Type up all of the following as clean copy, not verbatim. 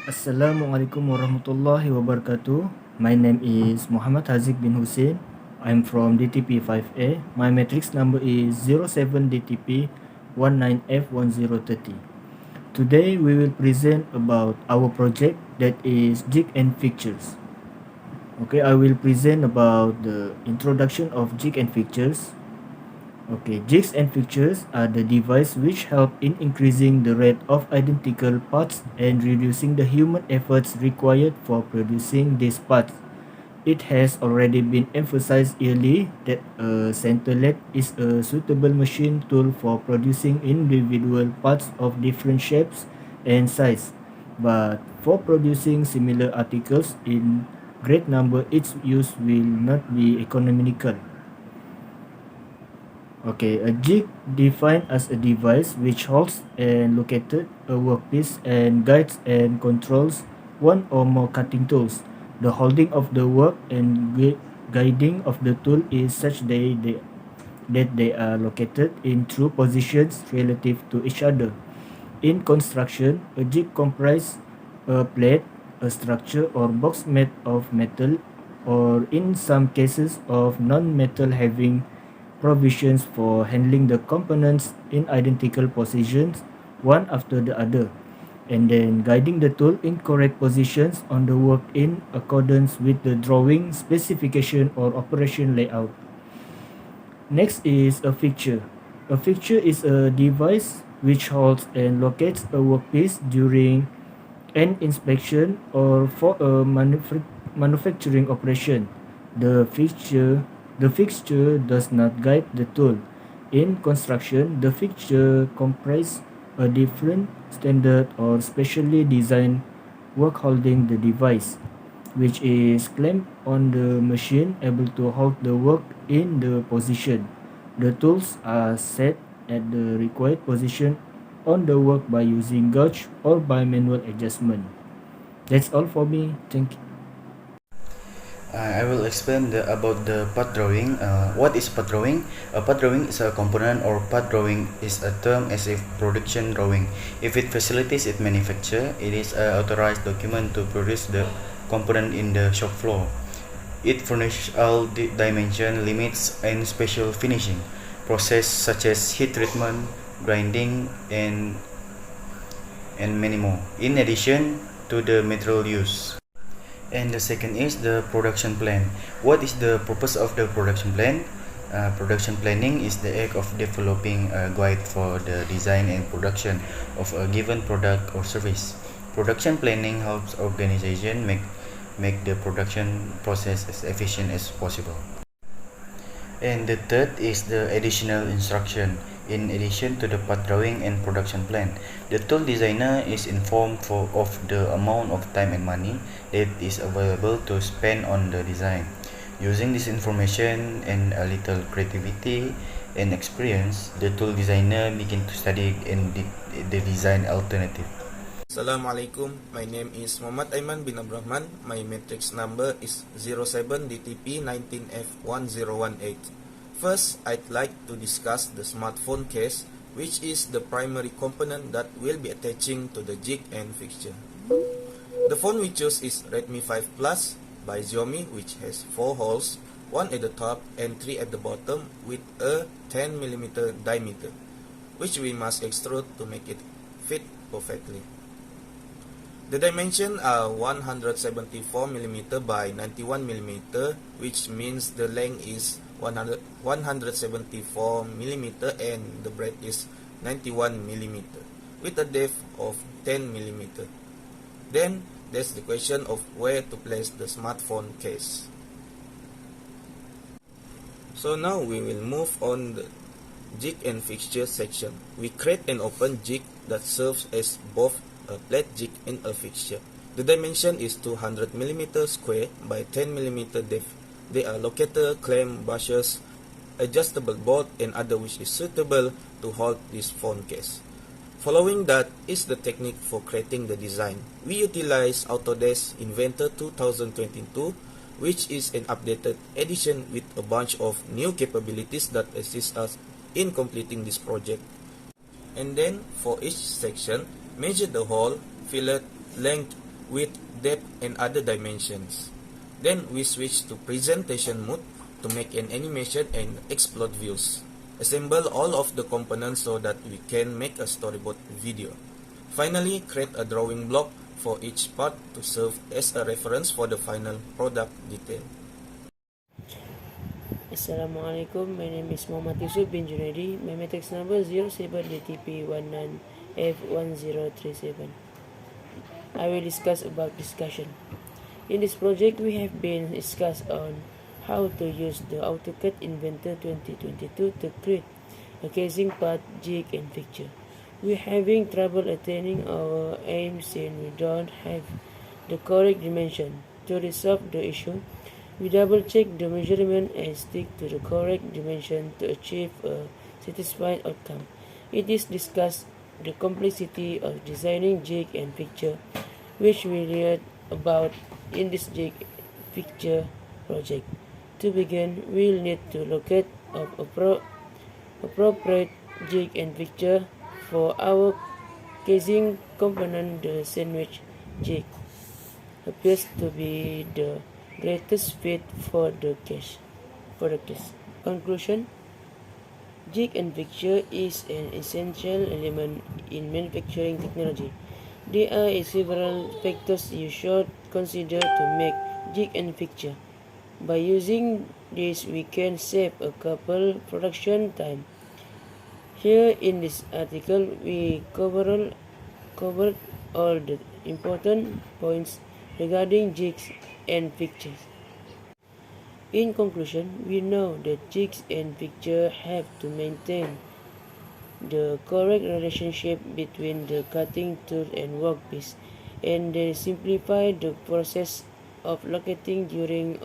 Assalamualaikum warahmatullahi wabarakatuh. My name is Muhammad Haziq bin Hussein. I'm from DTP 5A. My matrix number is 07DTP 19F1030. Today we will present about our project that is Jig and Fixtures. Okay, I will present about the introduction of Jig and Fixtures. Okay, jigs and fixtures are the device which help in increasing the rate of identical parts and reducing the human efforts required for producing these parts. It has already been emphasized early that a center lathe is a suitable machine tool for producing individual parts of different shapes and size. But for producing similar articles in great number, its use will not be economical. Okay, a jig defined as a device which holds and located a workpiece and guides and controls one or more cutting tools. The holding of the work and guiding of the tool is such that they are located in true positions relative to each other. In construction, a jig comprises a plate, a structure or box made of metal, or in some cases of non-metal, having provisions for handling the components in identical positions one after the other, and then guiding the tool in correct positions on the work in accordance with the drawing specification or operation layout. Next is a fixture. A fixture is a device which holds and locates a workpiece during an inspection or for a manufacturing operation. The fixture does not guide the tool. In construction, the fixture comprises a different standard or specially designed work holding the device, which is clamped on the machine, able to hold the work in the position. The tools are set at the required position on the work by using gauge or by manual adjustment. That's all for me. Thank you. I will explain about the part drawing. What is part drawing? A part drawing is a component, or part drawing is a term as a production drawing. If it facilitates its manufacture, it is an authorized document to produce the component in the shop floor. It furnishes all the dimension, limits, and special finishing process such as heat treatment, grinding, and many more. In addition to the material use. And the second is the production plan. What is the purpose of the production plan? Production planning is the act of developing a guide for the design and production of a given product or service. Production planning helps organization make the production process as efficient as possible. And the third is the additional instruction. In addition to the part drawing and production plan, the tool designer is informed of the amount of time and money that is available to spend on the design. Using this information and a little creativity and experience, the tool designer begin to study and the design alternative. Assalamualaikum, my name is Muhammad Aiman bin Abrahman. My matrix number is 07DTP19F1018. First, I'd like to discuss the smartphone case, which is the primary component that will be attaching to the jig and fixture. The phone we chose is Redmi 5 Plus by Xiaomi, which has 4 holes, 1 at the top and 3 at the bottom, with a 10mm diameter, which we must extrude to make it fit perfectly. The dimensions are 174mm by 91mm, which means the length is 174mm and the breadth is 91mm, with a depth of 10mm. Then there's the question of where to place the smartphone case. So now we will move on the jig and fixture section. We create and open jig that serves as both a plate jig and a fixture. The dimension is 200mm square by 10mm depth. They are locator, clamp, bushers, adjustable bolt, and other which is suitable to hold this phone case. Following that is the technique for creating the design. We utilize AUTODESK Inventor 2022, which is an updated edition with a bunch of new capabilities that assist us in completing this project. And then for each section, measure the hole, fillet, length, width, depth, and other dimensions. Then we switch to presentation mode to make an animation and explode views. Assemble all of the components so that we can make a storyboard video. Finally, create a drawing block for each part to serve as a reference for the final product detail. Assalamualaikum, my name is Muhammad Yusuf bin Junaidi. My matrix number 07DTP19F1037. I will discuss about discussion. In this project, we have been discussed on how to use the AutoCAD Inventor 2022 to create a casing part, jig, and fixture. We're having trouble attaining our aim since we don't have the correct dimension. To resolve the issue, we double check the measurement and stick to the correct dimension to achieve a satisfied outcome. It is discussed the complexity of designing jig and fixture, which we read about in this jig fixture project. To begin, we'll need to locate appropriate jig and fixture for our casing component. The sandwich jig appears to be the greatest fit for the case. Conclusion: jig and fixture is an essential element in manufacturing technology. There are several factors you should consider to make jig and fixture. By using this, we can save a couple production time. Here in this article, we covered all the important points regarding jigs and fixtures. In conclusion, we know that jigs and fixtures have to maintain the correct relationship between the cutting tool and workpiece, and they simplify the process of locating during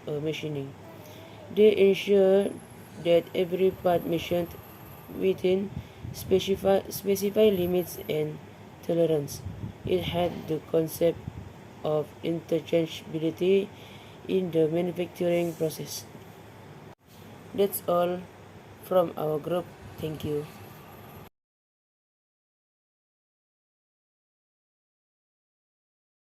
machining. They ensure that every part machined within specified limits and tolerance. It had the concept of interchangeability in the manufacturing process. That's all from our group. Thank you.